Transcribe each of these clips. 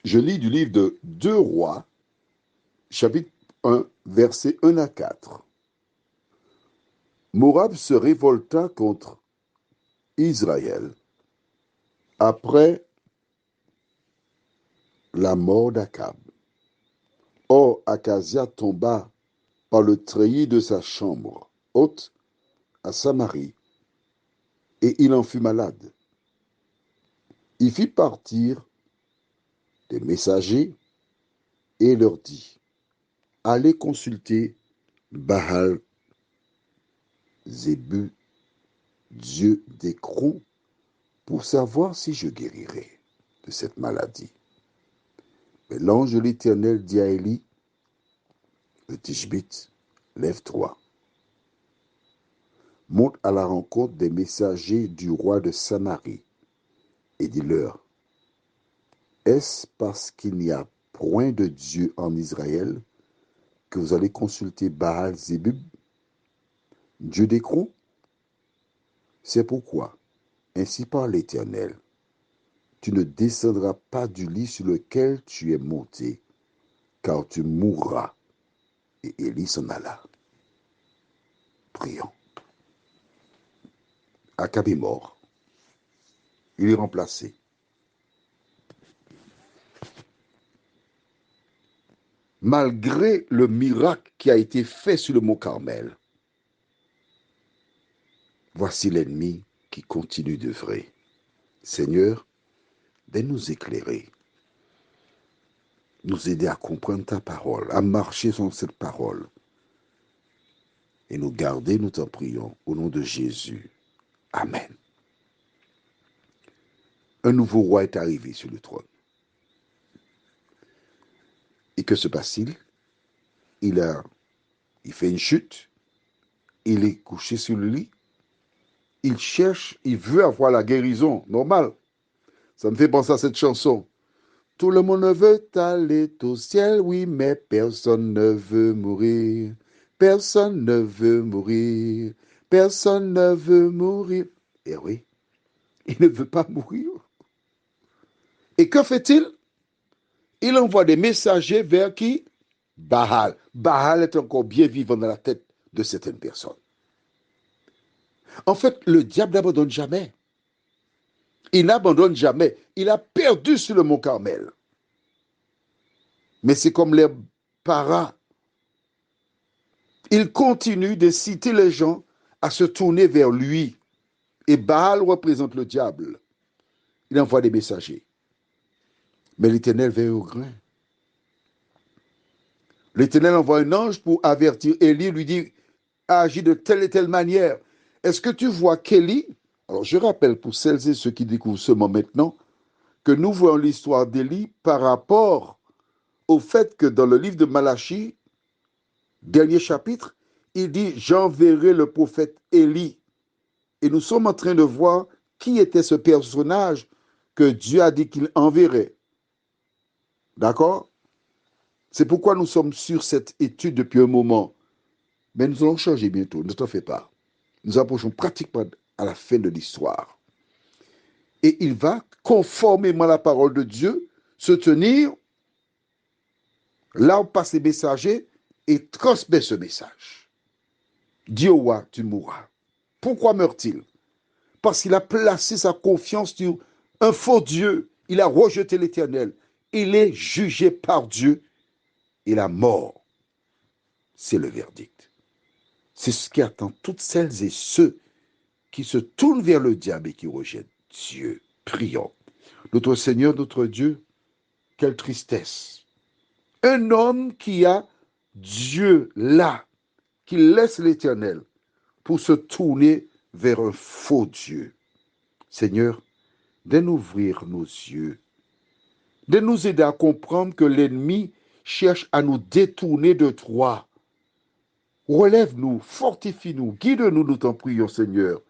Je lis du livre de 2 Rois, chapitre 1, versets 1 à 4. Moab se révolta contre Israël après la mort d'Akab. Or, Akazia tomba par le treillis de sa chambre haute à Samarie, et il en fut malade. Il fit partir des messagers et leur dit: allez consulter Baal Zébul, dieu d'Écron, pour savoir si je guérirai de cette maladie. Mais l'ange de l'Éternel dit à Élie, le Tishbite: lève-toi, monte à la rencontre des messagers du roi de Samarie, et dis-leur: est-ce parce qu'il n'y a point de Dieu en Israël que vous allez consulter Baal Zébub, dieu d'Écron? C'est pourquoi, ainsi parle l'Éternel, tu ne descendras pas du lit sur lequel tu es monté, car tu mourras. Et Élie s'en alla. Prions. Akab est mort. Il est remplacé. Malgré le miracle qui a été fait sur le mont Carmel, voici l'ennemi qui continue d'œuvrer. Seigneur, viens nous éclairer, nous aider à comprendre ta parole, à marcher sur cette parole, et nous garder, nous t'en prions, au nom de Jésus. Amen. Un nouveau roi est arrivé sur le trône. Et que se passe-t-il? Il fait une chute, il est couché sur le lit, il cherche, il veut avoir la guérison, normal. Ça me fait penser à cette chanson. Tout le monde veut aller au ciel, oui, mais personne ne veut mourir. Personne ne veut mourir. Personne ne veut mourir. Eh oui, il ne veut pas mourir. Et que fait-il? Il envoie des messagers vers qui? Baal. Baal est encore bien vivant dans la tête de certaines personnes. En fait, le diable n'abandonne jamais. Il n'abandonne jamais. Il a perdu sur le mont Carmel. Mais c'est comme les paras. Il continue d'inciter les gens à se tourner vers lui. Et Baal représente le diable. Il envoie des messagers. Mais l'Éternel veille au grain. L'Éternel envoie un ange pour avertir Élie, lui dit: agis de telle et telle manière. Est-ce que tu vois qu'Élie, alors je rappelle pour celles et ceux qui découvrent seulement maintenant, que nous voyons l'histoire d'Élie par rapport au fait que dans le livre de Malachie, dernier chapitre, il dit: j'enverrai le prophète Élie. Et nous sommes en train de voir qui était ce personnage que Dieu a dit qu'il enverrait. D'accord? C'est pourquoi nous sommes sur cette étude depuis un moment. Mais nous allons changer bientôt, ne t'en fais pas. Nous approchons pratiquement à la fin de l'histoire. Et il va, conformément à la parole de Dieu, se tenir là où passent les messagers et transmet ce message. Dis au roi, tu mourras. Pourquoi meurt-il? Parce qu'il a placé sa confiance sur un faux Dieu. Il a rejeté l'Éternel. Il est jugé par Dieu et la mort, c'est le verdict. C'est ce qui attend toutes celles et ceux qui se tournent vers le diable et qui rejettent Dieu. Prions. Notre Seigneur, notre Dieu, quelle tristesse. Un homme qui a Dieu là, qui laisse l'Éternel pour se tourner vers un faux Dieu. Seigneur, d'ouvrir nos yeux, de nous aider à comprendre que l'ennemi cherche à nous détourner de toi. Relève-nous, fortifie-nous, guide-nous, nous t'en prions, Seigneur,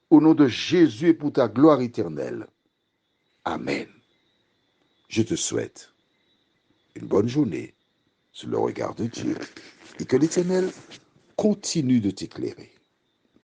au nom de Jésus et pour ta gloire éternelle. Amen. Je te souhaite une bonne journée sous le regard de Dieu et que l'Éternel continue de t'éclairer.